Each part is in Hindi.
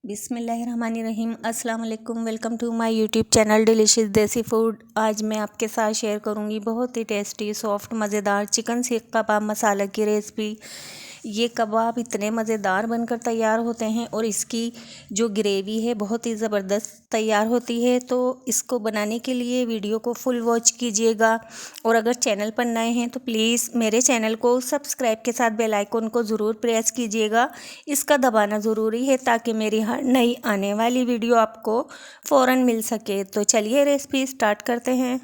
बिस्मिल्लाहिर्रहमानिर्रहीम। अस्सलाम वालेकुम। Welcome to my YouTube channel delicious desi food. आज मैं आपके साथ शेयर करूंगी बहुत ही टेस्टी सॉफ्ट मज़ेदार चिकन सीख कबाब मसाला की रेसिपी। ये कबाब इतने मज़ेदार बनकर तैयार होते हैं और इसकी जो ग्रेवी है बहुत ही ज़बरदस्त तैयार होती है। तो इसको बनाने के लिए वीडियो को फुल वॉच कीजिएगा और अगर चैनल पर नए हैं तो प्लीज़ मेरे चैनल को सब्सक्राइब के साथ बेल आइकन को ज़रूर प्रेस कीजिएगा। इसका दबाना ज़रूरी है ताकि मेरी हर नई आने वाली वीडियो आपको फ़ौरन मिल सके। तो चलिए रेसिपी स्टार्ट करते हैं।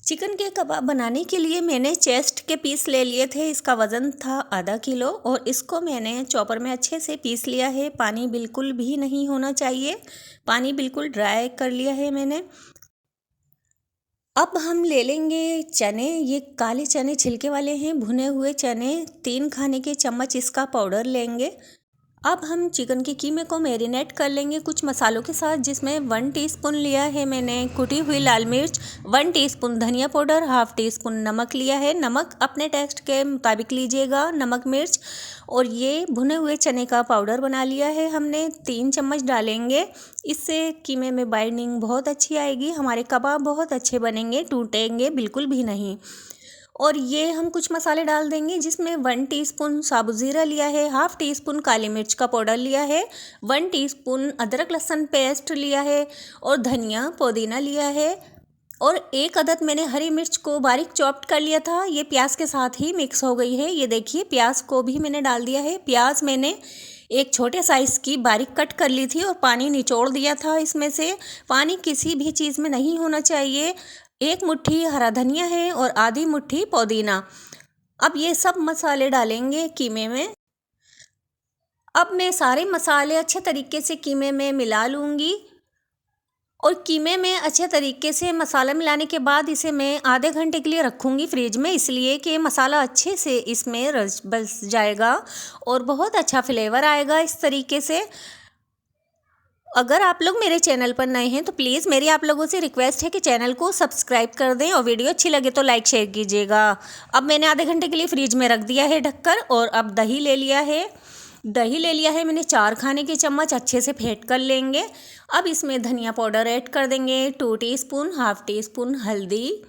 चिकन के कबाब बनाने के लिए मैंने चेस्ट के पीस ले लिए थे। इसका वज़न था आधा किलो और इसको मैंने चॉपर में अच्छे से पीस लिया है। पानी बिल्कुल भी नहीं होना चाहिए, पानी बिल्कुल ड्राई कर लिया है मैंने। अब हम ले लेंगे चने। ये काले चने छिलके वाले हैं, भुने हुए चने। 3 खाने के चम्मच इसका पाउडर लेंगे। अब हम चिकन के कीमे को मैरिनेट कर लेंगे कुछ मसालों के साथ, जिसमें 1 टीस्पून लिया है मैंने कुटी हुई लाल मिर्च, 1 टीस्पून धनिया पाउडर, हाफ टीस्पून नमक लिया है। नमक अपने टेस्ट के मुताबिक लीजिएगा, नमक मिर्च। और ये भुने हुए चने का पाउडर बना लिया है हमने, 3 चम्मच डालेंगे। इससे कीमे में बाइंडिंग बहुत अच्छी आएगी, हमारे कबाब बहुत अच्छे बनेंगे, टूटेंगे बिल्कुल भी नहीं। और ये हम कुछ मसाले डाल देंगे, जिसमें 1 टीस्पून साबुत ज़ीरा लिया है, हाफ टीस्पून काली मिर्च का पाउडर लिया है, 1 टीस्पून अदरक लहसुन पेस्ट लिया है और धनिया पुदीना लिया है। और 1 अदद मैंने हरी मिर्च को बारीक चॉप्ड कर लिया था, ये प्याज के साथ ही मिक्स हो गई है। ये देखिए प्याज को भी मैंने डाल दिया है। प्याज मैंने एक छोटे साइज़ की बारीक कट कर ली थी और पानी निचोड़ दिया था इसमें से। पानी किसी भी चीज़ में नहीं होना चाहिए। 1 मुट्ठी हरा धनिया है और आधी मुट्ठी पुदीना। अब ये सब मसाले डालेंगे कीमे में। अब मैं सारे मसाले अच्छे तरीके से कीमे में मिला लूँगी और कीमे में अच्छे तरीके से मसाला मिलाने के बाद इसे मैं आधे घंटे के लिए रखूँगी फ्रिज में, इसलिए कि मसाला अच्छे से इसमें रच बस जाएगा और बहुत अच्छा फ्लेवर आएगा इस तरीके से। अगर आप लोग मेरे चैनल पर नए हैं तो प्लीज़ मेरी आप लोगों से रिक्वेस्ट है कि चैनल को सब्सक्राइब कर दें और वीडियो अच्छी लगे तो लाइक शेयर कीजिएगा। अब मैंने आधे घंटे के लिए फ्रिज में रख दिया है ढककर। और अब दही ले लिया है। दही ले लिया है मैंने 4 खाने के चम्मच, अच्छे से फेंट कर लेंगे। अब इसमें धनिया पाउडर ऐड कर देंगे 2 टीस्पून, हाफ टीस्पून हल्दी,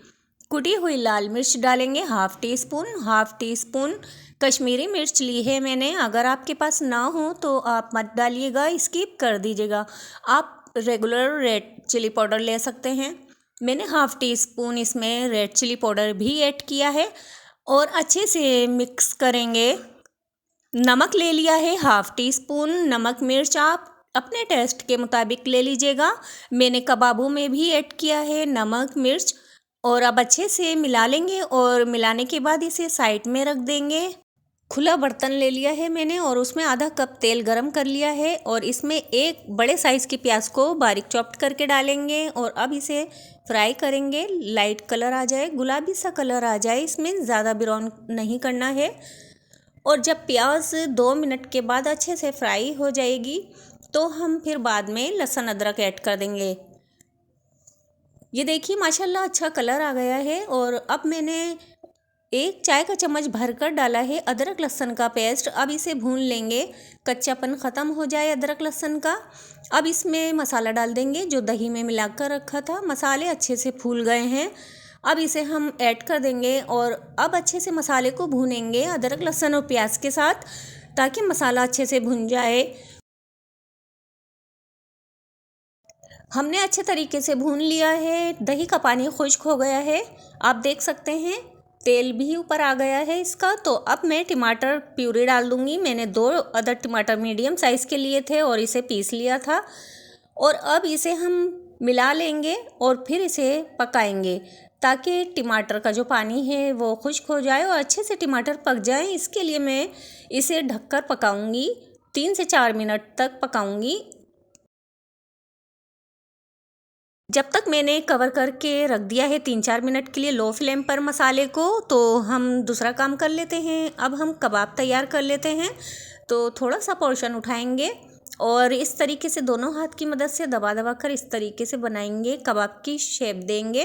कुटी हुई लाल मिर्च डालेंगे हाफ टीस्पून कश्मीरी मिर्च ली है मैंने। अगर आपके पास ना हो तो आप मत डालिएगा, स्किप कर दीजिएगा। आप रेगुलर रेड चिली पाउडर ले सकते हैं। मैंने हाफ टीस्पून इसमें रेड चिली पाउडर भी ऐड किया है और अच्छे से मिक्स करेंगे। नमक ले लिया है हाफ टीस्पून। नमक मिर्च आप अपने टेस्ट के मुताबिक ले लीजिएगा। मैंने कबाबों में भी ऐड किया है नमक मिर्च। और अब अच्छे से मिला लेंगे और मिलाने के बाद इसे साइड में रख देंगे। खुला बर्तन ले लिया है मैंने और उसमें आधा कप तेल गरम कर लिया है और इसमें एक बड़े साइज़ की प्याज को बारीक चॉप्ड करके डालेंगे और अब इसे फ्राई करेंगे। लाइट कलर आ जाए, गुलाबी सा कलर आ जाए, इसमें ज़्यादा ब्राउन नहीं करना है। और जब प्याज 2 मिनट के बाद अच्छे से फ्राई हो जाएगी तो हम फिर बाद में लहसुन अदरक ऐड कर देंगे। ये देखिए माशाल्लाह अच्छा कलर आ गया है। और अब मैंने 1 चाय का चम्मच भरकर डाला है अदरक लहसुन का पेस्ट। अब इसे भून लेंगे, कच्चापन ख़त्म हो जाए अदरक लहसुन का। अब इसमें मसाला डाल देंगे जो दही में मिलाकर रखा था। मसाले अच्छे से फूल गए हैं, अब इसे हम ऐड कर देंगे और अब अच्छे से मसाले को भूनेंगे अदरक लहसुन और प्याज के साथ, ताकि मसाला अच्छे से भुन जाए। हमने अच्छे तरीके से भून लिया है, दही का पानी खुश्क हो गया है, आप देख सकते हैं तेल भी ऊपर आ गया है इसका। तो अब मैं टमाटर प्यूरी डाल दूंगी। मैंने 2 अदर टमाटर मीडियम साइज़ के लिए थे और इसे पीस लिया था। और अब इसे हम मिला लेंगे और फिर इसे पकाएंगे ताकि टमाटर का जो पानी है वो खुश्क हो जाए और अच्छे से टमाटर पक जाए। इसके लिए मैं इसे ढककर पकाऊंगी, 3 से 4 मिनट तक पकाऊंगी। जब तक मैंने कवर करके रख दिया है 3-4 मिनट के लिए लो फ्लेम पर मसाले को, तो हम दूसरा काम कर लेते हैं। अब हम कबाब तैयार कर लेते हैं। तो थोड़ा सा पोर्शन उठाएंगे और इस तरीके से दोनों हाथ की मदद से दबा दबा कर इस तरीके से बनाएंगे, कबाब की शेप देंगे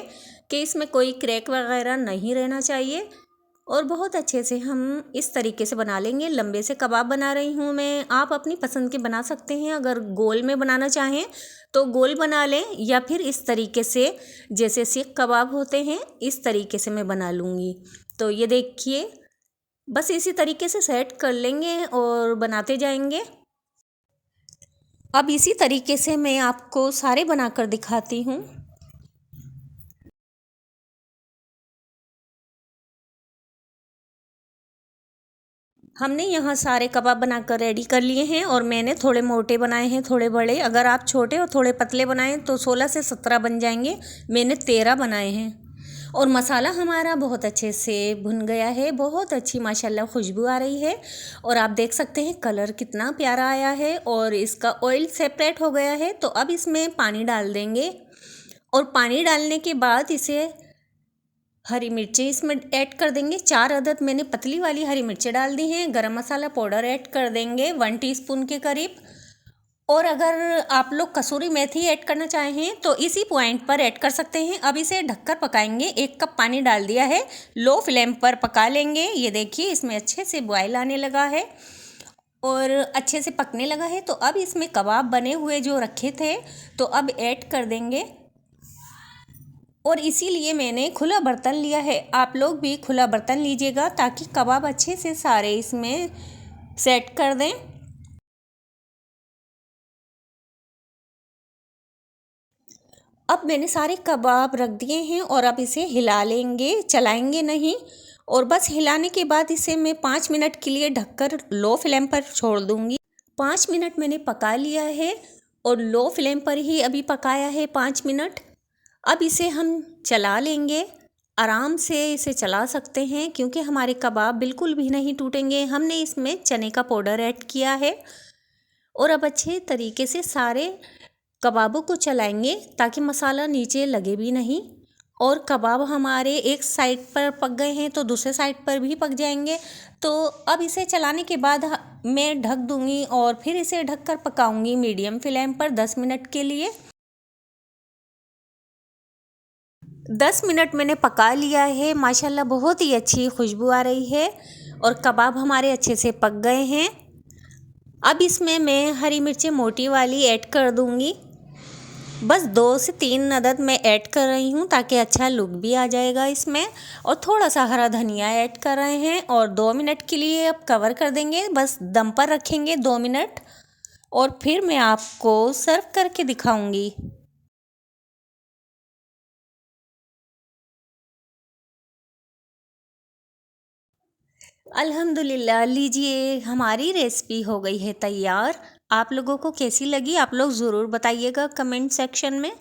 कि इसमें कोई क्रैक वगैरह नहीं रहना चाहिए। और बहुत अच्छे से हम इस तरीके से बना लेंगे। लंबे से कबाब बना रही हूँ मैं, आप अपनी पसंद के बना सकते हैं। अगर गोल में बनाना चाहें तो गोल बना लें, या फिर इस तरीके से जैसे सीख कबाब होते हैं इस तरीके से मैं बना लूँगी। तो ये देखिए, बस इसी तरीके से सेट कर लेंगे और बनाते जाएंगे। अब इसी तरीके से मैं आपको सारे बनाकर दिखाती हूँ। हमने यहाँ सारे कबाब बनाकर रेडी कर लिए हैं और मैंने थोड़े मोटे बनाए हैं, थोड़े बड़े। अगर आप छोटे और थोड़े पतले बनाएं तो 16 से 17 बन जाएंगे, मैंने 13 बनाए हैं। और मसाला हमारा बहुत अच्छे से भुन गया है, बहुत अच्छी माशाल्लाह खुशबू आ रही है। और आप देख सकते हैं कलर कितना प्यारा आया है और इसका ऑयल सेपरेट हो गया है। तो अब इसमें पानी डाल देंगे और पानी डालने के बाद इसे हरी मिर्चें इसमें ऐड कर देंगे। 4 अदद मैंने पतली वाली हरी मिर्चें डाल दी हैं। गरम मसाला पाउडर ऐड कर देंगे 1 टीस्पून के करीब। और अगर आप लोग कसूरी मेथी ऐड करना चाहें तो इसी पॉइंट पर ऐड कर सकते हैं। अब इसे ढककर पकाएंगे। 1 कप पानी डाल दिया है, लो फ्लेम पर पका लेंगे। ये देखिए इसमें अच्छे से बॉयल आने लगा है और अच्छे से पकने लगा है। तो अब इसमें कबाब बने हुए जो रखे थे तो अब ऐड कर देंगे। और इसीलिए मैंने खुला बर्तन लिया है, आप लोग भी खुला बर्तन लीजिएगा ताकि कबाब अच्छे से सारे इसमें सेट कर दें। अब मैंने सारे कबाब रख दिए हैं और अब इसे हिला लेंगे, चलाएंगे नहीं। और बस हिलाने के बाद इसे मैं 5 मिनट के लिए ढककर लो फ्लेम पर छोड़ दूंगी। 5 मिनट मैंने पका लिया है और लो फ्लेम पर ही अभी पकाया है 5 मिनट। अब इसे हम चला लेंगे, आराम से इसे चला सकते हैं क्योंकि हमारे कबाब बिल्कुल भी नहीं टूटेंगे। हमने इसमें चने का पाउडर ऐड किया है। और अब अच्छे तरीके से सारे कबाबों को चलाएंगे ताकि मसाला नीचे लगे भी नहीं। और कबाब हमारे एक साइड पर पक गए हैं तो दूसरे साइड पर भी पक जाएंगे। तो अब इसे चलाने के बाद मैं ढक दूंगी और फिर इसे ढककर पकाऊंगी मीडियम फ्लेम पर 10 मिनट के लिए। 10 मिनट मैंने पका लिया है, माशाल्लाह बहुत ही अच्छी खुशबू आ रही है और कबाब हमारे अच्छे से पक गए हैं। अब इसमें मैं हरी मिर्चें मोटी वाली ऐड कर दूंगी। बस 2 से 3 अदद मैं ऐड कर रही हूँ ताकि अच्छा लुक भी आ जाएगा इसमें। और थोड़ा सा हरा धनिया ऐड कर रहे हैं और 2 मिनट के लिए अब कवर कर देंगे, बस दम पर रखेंगे 2 मिनट और फिर मैं आपको सर्व करके दिखाऊंगी। अल्हम्दुलिल्लाह, लीजिए हमारी रेसिपी हो गई है तैयार। आप लोगों को कैसी लगी आप लोग ज़रूर बताइएगा कमेंट सेक्शन में।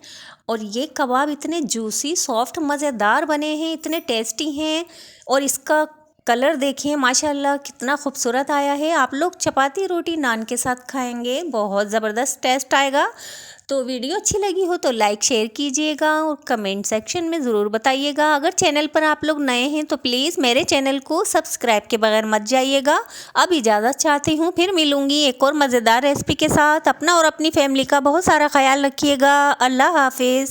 और ये कबाब इतने जूसी सॉफ्ट मज़ेदार बने हैं, इतने टेस्टी हैं। और इसका कलर देखिए माशाल्लाह कितना खूबसूरत आया है। आप लोग चपाती रोटी नान के साथ खाएंगे, बहुत ज़बरदस्त टेस्ट आएगा। तो वीडियो अच्छी लगी हो तो लाइक शेयर कीजिएगा और कमेंट सेक्शन में ज़रूर बताइएगा। अगर चैनल पर आप लोग नए हैं तो प्लीज़ मेरे चैनल को सब्सक्राइब के बगैर मत जाइएगा। अब इजाज़त चाहती हूँ, फिर मिलूँगी एक और मज़ेदार रेसिपी के साथ। अपना और अपनी फैमिली का बहुत सारा ख्याल रखिएगा। अल्लाह हाफिज़।